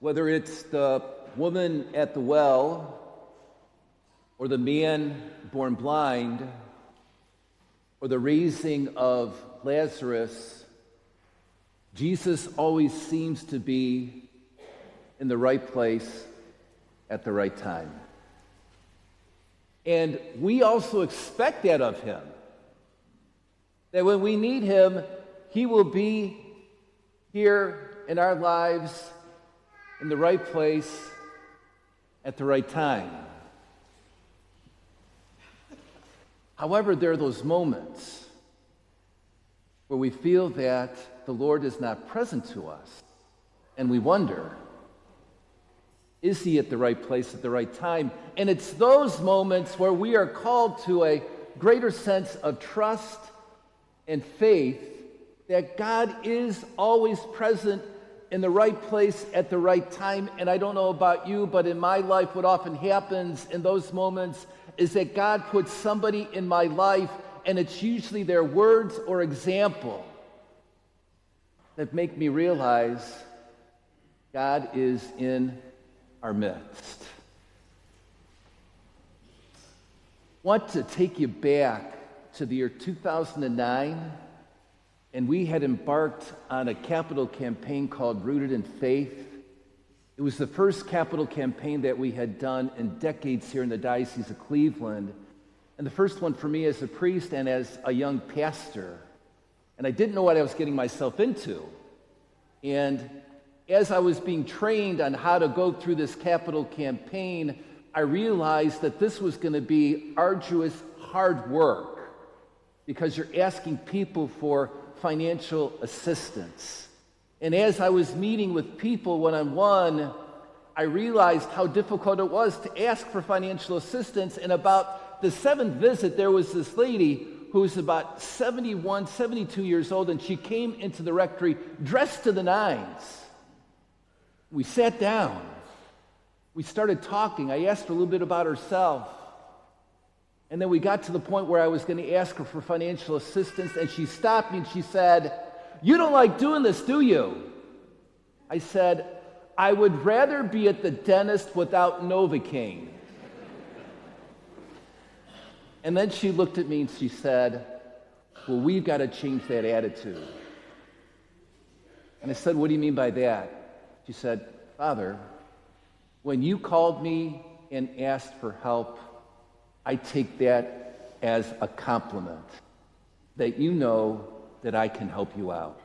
Whether it's the woman at the well or the man born blind or the raising of Lazarus, Jesus always seems to be in the right place at the right time. And we also expect that of him. That when we need him, he will be here in our lives in the right place at the right time. However, there are those moments where we feel that the Lord is not present to us, and we wonder, is he at the right place at the right time? And it's those moments where we are called to a greater sense of trust and faith that God is always present in the right place at the right time. And I don't know about you, but in my life, what often happens in those moments is that God puts somebody in my life, and it's usually their words or example that make me realize God is in our midst. I want to take you back to the year 2009, and we had embarked on a capital campaign called Rooted in Faith. It was the first capital campaign that we had done in decades here in the Diocese of Cleveland, and the first one for me as a priest and as a young pastor. And I didn't know what I was getting myself into. And as I was being trained on how to go through this capital campaign, I realized that this was going to be arduous, hard work, because you're asking people for financial assistance. And as I was meeting with people one-on-one, I realized how difficult it was to ask for financial assistance. And about the seventh visit, there was this lady who was about 71, 72 years old, and she came into the rectory dressed to the nines. We sat down. We started talking. I asked her a little bit about herself. And then we got to the point where I was going to ask her for financial assistance, and she stopped me and she said, "You don't like doing this, do you?" I said, "I would rather be at the dentist without Novocaine." And then she looked at me and she said, "Well, we've got to change that attitude." And I said, "What do you mean by that?" She said, "Father, when you called me and asked for help, I take that as a compliment, that you know that I can help you out.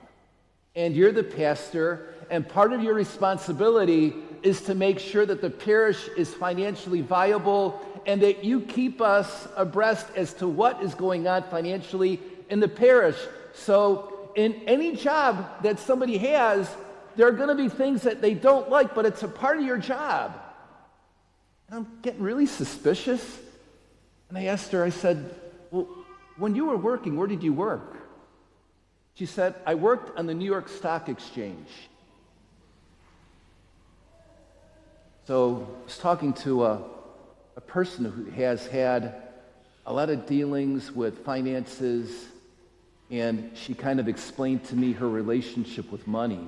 And you're the pastor, and part of your responsibility is to make sure that the parish is financially viable and that you keep us abreast as to what is going on financially in the parish. So in any job that somebody has, there are going to be things that they don't like, but it's a part of your job." And I'm getting really suspicious. And I asked her, I said, "Well, when you were working, where did you work?" She said, "I worked on the New York Stock Exchange." So I was talking to a person who has had a lot of dealings with finances, and she kind of explained to me her relationship with money.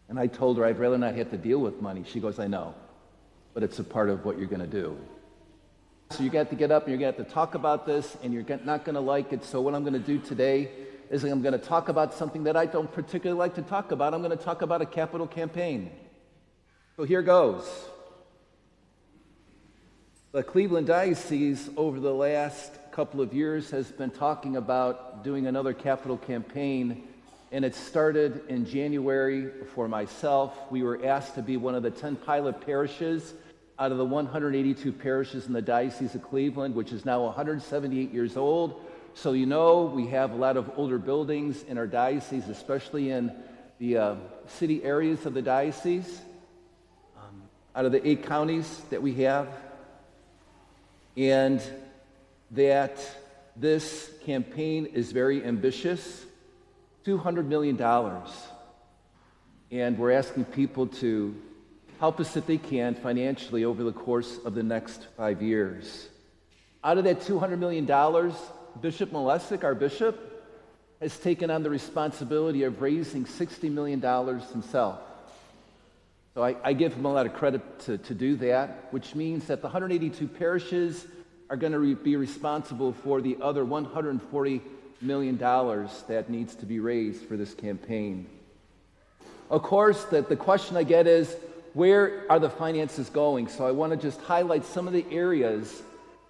And I told her I'd rather not have to deal with money. She goes, "I know, but it's a part of what you're going to do. So you got to get up and you're going to have to talk about this, and you're not going to like it. So what I'm going to do today is I'm going to talk about something that I don't particularly like to talk about. I'm going to talk about a capital campaign." So here goes. The Cleveland Diocese over the last couple of years has been talking about doing another capital campaign, and it started in January for myself. We were asked to be one of the 10 pilot parishes out of the 182 parishes in the Diocese of Cleveland, which is now 178 years old. So you know we have a lot of older buildings in our diocese, especially in the city areas of the diocese, out of the 8 counties that we have. And that this campaign is very ambitious, $200 million. And we're asking people to help us if they can financially over the course of the next 5 years. Out of that $200 million, Bishop Malesic, our bishop, has taken on the responsibility of raising $60 million himself. So I give him a lot of credit to do that, which means that the 182 parishes are going to be responsible for the other $140 million that needs to be raised for this campaign. Of course, the question I get is, where are the finances going? So I want to just highlight some of the areas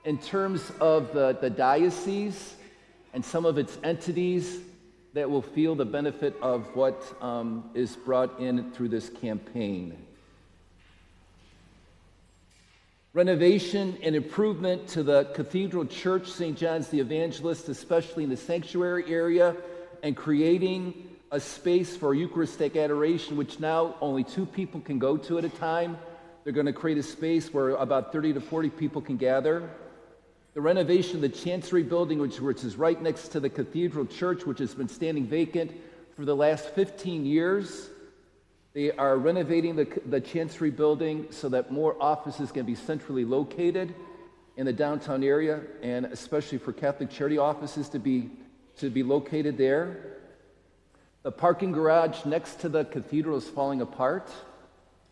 in terms of the diocese and some of its entities that will feel the benefit of what is brought in through this campaign. Renovation and improvement to the Cathedral Church, St. John's the Evangelist, especially in the sanctuary area, and creating a space for Eucharistic adoration, which now only 2 people can go to at a time. They're going to create a space where about 30 to 40 people can gather. The renovation of the Chancery Building, which is right next to the Cathedral Church, which has been standing vacant for the last 15 years. They are renovating the Chancery Building so that more offices can be centrally located in the downtown area, and especially for Catholic charity offices to be located there. The parking garage next to the cathedral is falling apart.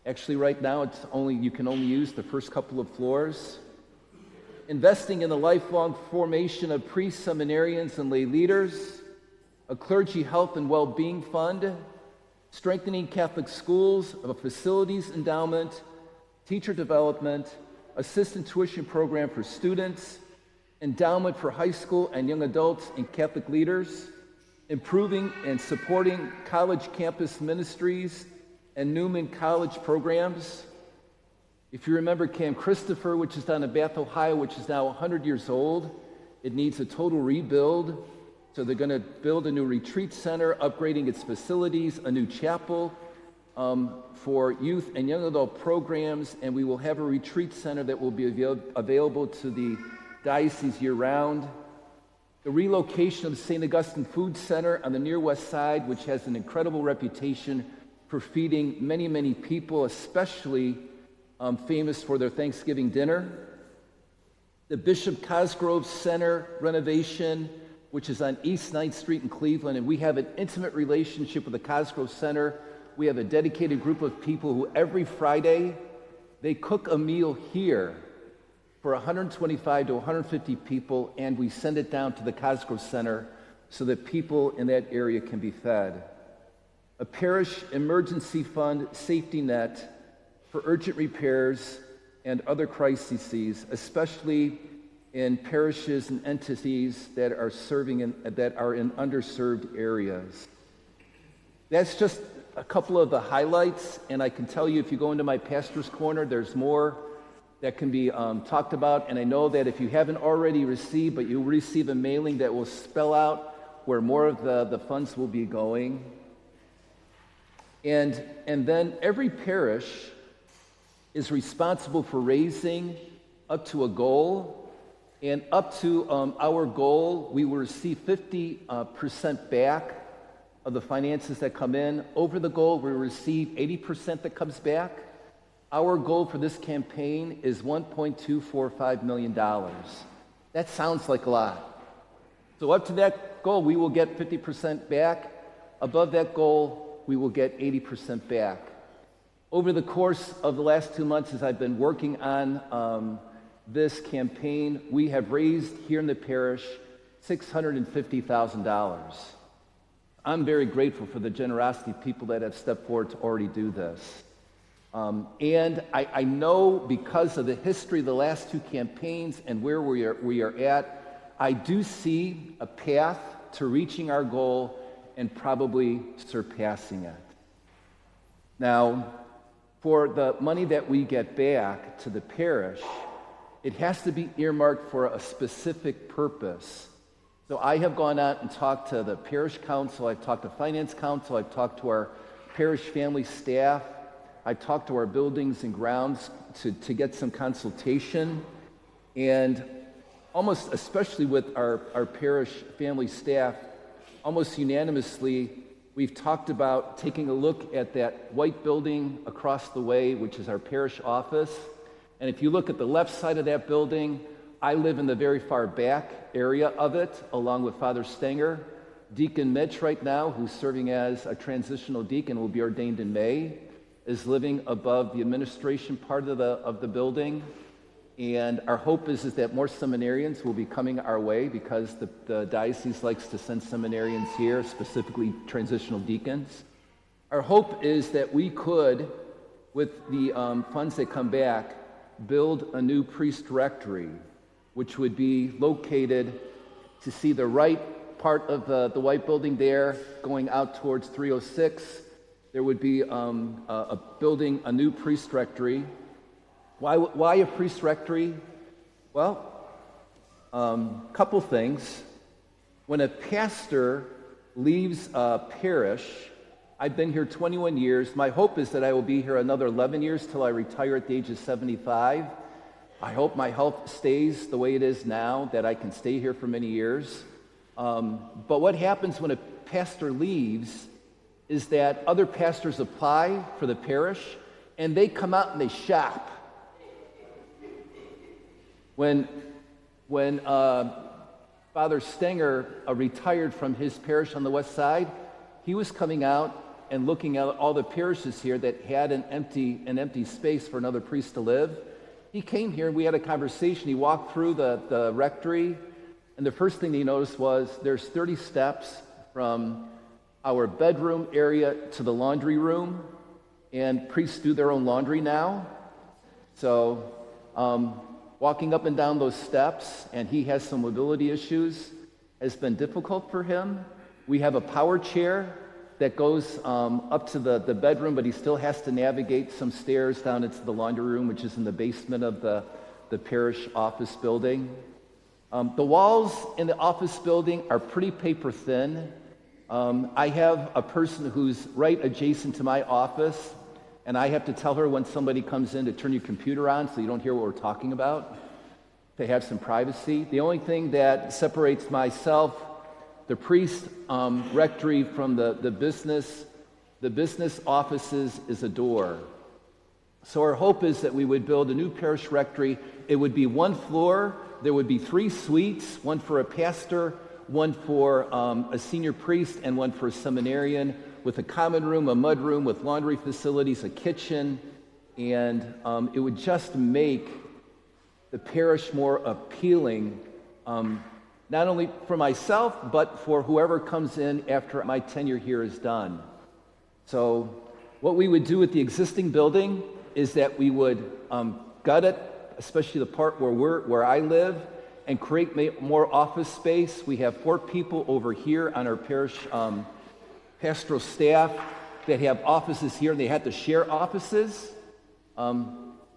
Actually, right now, you can only use the first couple of floors. Investing in the lifelong formation of priests, seminarians, and lay leaders, a clergy health and well-being fund, strengthening Catholic schools, a facilities endowment, teacher development, assistant tuition program for students, endowment for high school and young adults and Catholic leaders, improving and supporting college campus ministries and Newman College programs. If you remember Camp Christopher, which is down in Bath, Ohio, which is now 100 years old, it needs a total rebuild. So they're going to build a new retreat center, upgrading its facilities, a new chapel for youth and young adult programs, and we will have a retreat center that will be available to the diocese year-round. The relocation of the St. Augustine Food Center on the near west side, which has an incredible reputation for feeding many, many people, especially famous for their Thanksgiving dinner. The Bishop Cosgrove Center renovation, which is on East 9th Street in Cleveland, and we have an intimate relationship with the Cosgrove Center. We have a dedicated group of people who every Friday, they cook a meal here for 125 to 150 people, and we send it down to the Cosgrove Center so that people in that area can be fed. A parish emergency fund safety net for urgent repairs and other crises, especially in parishes and entities that are in underserved areas. That's just a couple of the highlights, and I can tell you if you go into my pastor's corner, there's more that can be talked about, and I know that if you haven't already received, but you'll receive a mailing that will spell out where more of the funds will be going. And then every parish is responsible for raising up to a goal, and up to our goal, we will receive 50% back of the finances that come in. Over the goal, we will receive 80% that comes back. Our goal for this campaign is $1.245 million. That sounds like a lot. So up to that goal, we will get 50% back. Above that goal, we will get 80% back. Over the course of the last 2 months, as I've been working on this campaign, we have raised here in the parish $650,000. I'm very grateful for the generosity of people that have stepped forward to already do this. And I know because of the history of the last 2 campaigns and where we are at, I do see a path to reaching our goal and probably surpassing it. Now, for the money that we get back to the parish, it has to be earmarked for a specific purpose. So I have gone out and talked to the parish council, I've talked to finance council, I've talked to our parish family staff, I've talked to our buildings and grounds to get some consultation, and almost especially with our parish family staff, almost unanimously, we've talked about taking a look at that white building across the way, which is our parish office. And if you look at the left side of that building, I live in the very far back area of it, along with Father Stenger. Deacon Mitch right now, who's serving as a transitional deacon, will be ordained in May, is living above the administration part of the building. And our hope is that more seminarians will be coming our way because the diocese likes to send seminarians here, specifically transitional deacons. Our hope is that we could, with the funds that come back, build a new priest rectory, which would be located to see the right part of the white building there going out towards 306. There would be building a new priest rectory. Why a priest rectory? Well, couple things. When a pastor leaves a parish, I've been here 21 years. My hope is that I will be here another 11 years till I retire at the age of 75. I hope my health stays the way it is now, that I can stay here for many years. But what happens when a pastor leaves is that other pastors apply for the parish, and they come out and they shop. When Father Stenger retired from his parish on the west side, he was coming out and looking at all the parishes here that had an empty space for another priest to live. He came here and we had a conversation. He walked through the rectory, and the first thing he noticed was there's 30 steps from our bedroom area to the laundry room, and priests do their own laundry now. So walking up and down those steps, and he has some mobility issues, has been difficult for him. We have a power chair that goes up to the bedroom, but he still has to navigate some stairs down into the laundry room, which is in the basement of the parish office building. The walls in the office building are pretty paper thin. I have a person who's right adjacent to my office, and I have to tell her when somebody comes in to turn your computer on so you don't hear what we're talking about, to have some privacy. The only thing that separates myself, the priest rectory, from the business offices is a door. So our hope is that we would build a new parish rectory. It would be one floor. There would be 3 suites, one for a pastor, one for a senior priest, and one for a seminarian, with a common room, a mud room with laundry facilities, a kitchen, and it would just make the parish more appealing, not only for myself, but for whoever comes in after my tenure here is done. So what we would do with the existing building is that we would gut it, especially the part where I live, and create more office space. We have 4 people over here on our parish pastoral staff that have offices here, and they had to share offices.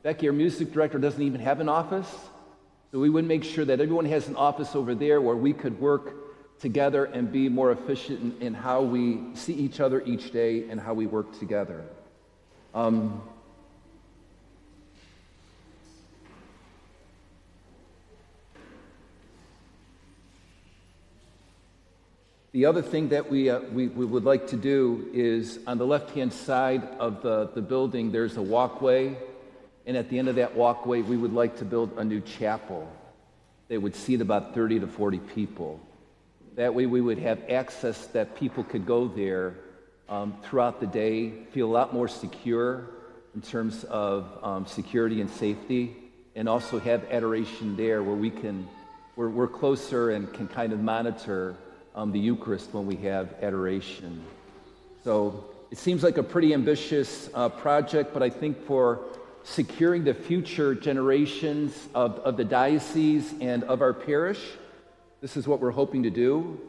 Becky, our music director, doesn't even have an office. So we would make sure that everyone has an office over there where we could work together and be more efficient in how we see each other each day and how we work together. The other thing that we would like to do is, on the left-hand side of the building, there's a walkway, and at the end of that walkway, we would like to build a new chapel that would seat about 30 to 40 people. That way we would have access that people could go there throughout the day, feel a lot more secure in terms of security and safety, and also have adoration there where we're closer and can kind of monitor the Eucharist when we have adoration. So it seems like a pretty ambitious project, but I think for securing the future generations of the diocese and of our parish, this is what we're hoping to do.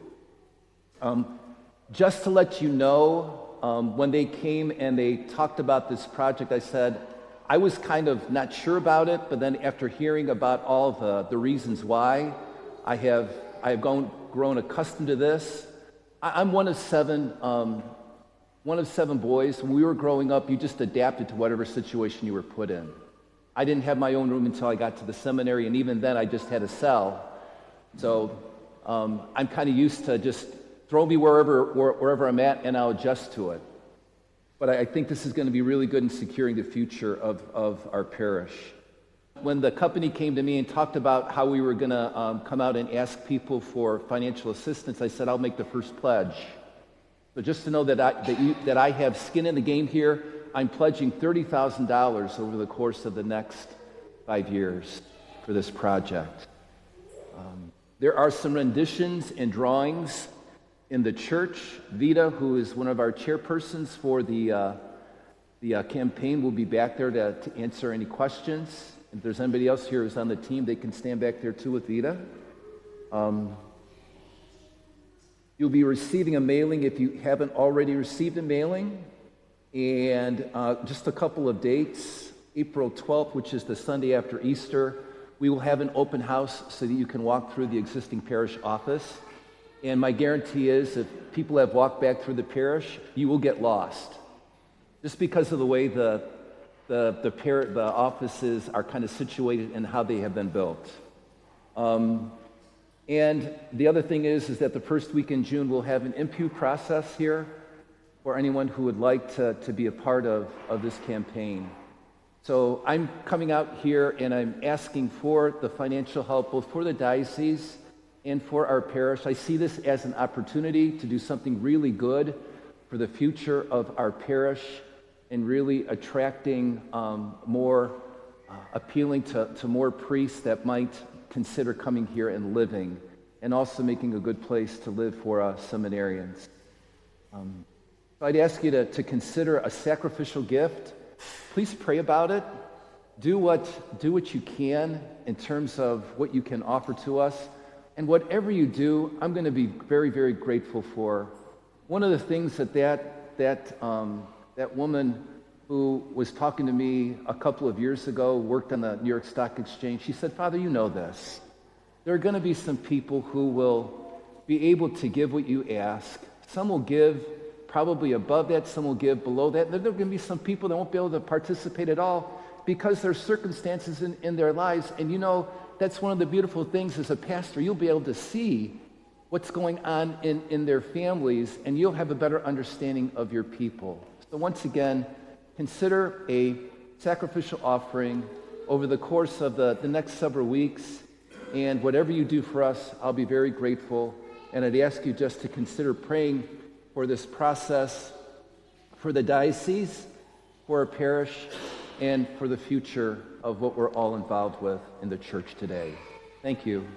Just to let you know, when they came and they talked about this project, I said, I was kind of not sure about it, but then after hearing about all the reasons why, I have grown accustomed to this. I'm one of seven boys. When we were growing up, you just adapted to whatever situation you were put in. I didn't have my own room until I got to the seminary, and even then I just had a cell. So I'm kind of used to just throw me wherever I'm at, and I'll adjust to it. But I think this is going to be really good in securing the future of our parish. When the company came to me and talked about how we were going to come out and ask people for financial assistance, I said, I'll make the first pledge. So just to know that I have skin in the game here, I'm pledging $30,000 over the course of the next 5 years for this project. There are some renditions and drawings in the church. Vita, who is one of our chairpersons for the campaign, will be back there to answer any questions. If there's anybody else here who's on the team, they can stand back there too with Vita. You'll be receiving a mailing if you haven't already received a mailing. And just a couple of dates. April 12th, which is the Sunday after Easter, we will have an open house so that you can walk through the existing parish office. And my guarantee is if people have walked back through the parish, you will get lost. Just because of the way the offices are kind of situated and how they have been built. And the other thing is that the first week in June we'll have an MPU process here for anyone who would like to be a part of this campaign. So I'm coming out here and I'm asking for the financial help both for the diocese and for our parish. I see this as an opportunity to do something really good for the future of our parish and really attracting more, appealing to more priests that might consider coming here and living, and also making a good place to live for seminarians. So I'd ask you to consider a sacrificial gift. Please pray about it. Do what you can in terms of what you can offer to us. And whatever you do, I'm going to be very, very grateful for. One of the things that woman who was talking to me a couple of years ago, worked on the New York Stock Exchange, she said, Father, you know this. There are going to be some people who will be able to give what you ask. Some will give probably above that, some will give below that. There are going to be some people that won't be able to participate at all because there's circumstances in their lives. And you know, that's one of the beautiful things as a pastor. You'll be able to see what's going on in their families, and you'll have a better understanding of your people. So once again, consider a sacrificial offering over the course of the next several weeks. And whatever you do for us, I'll be very grateful. And I'd ask you just to consider praying for this process, for the diocese, for our parish, and for the future of what we're all involved with in the church today. Thank you.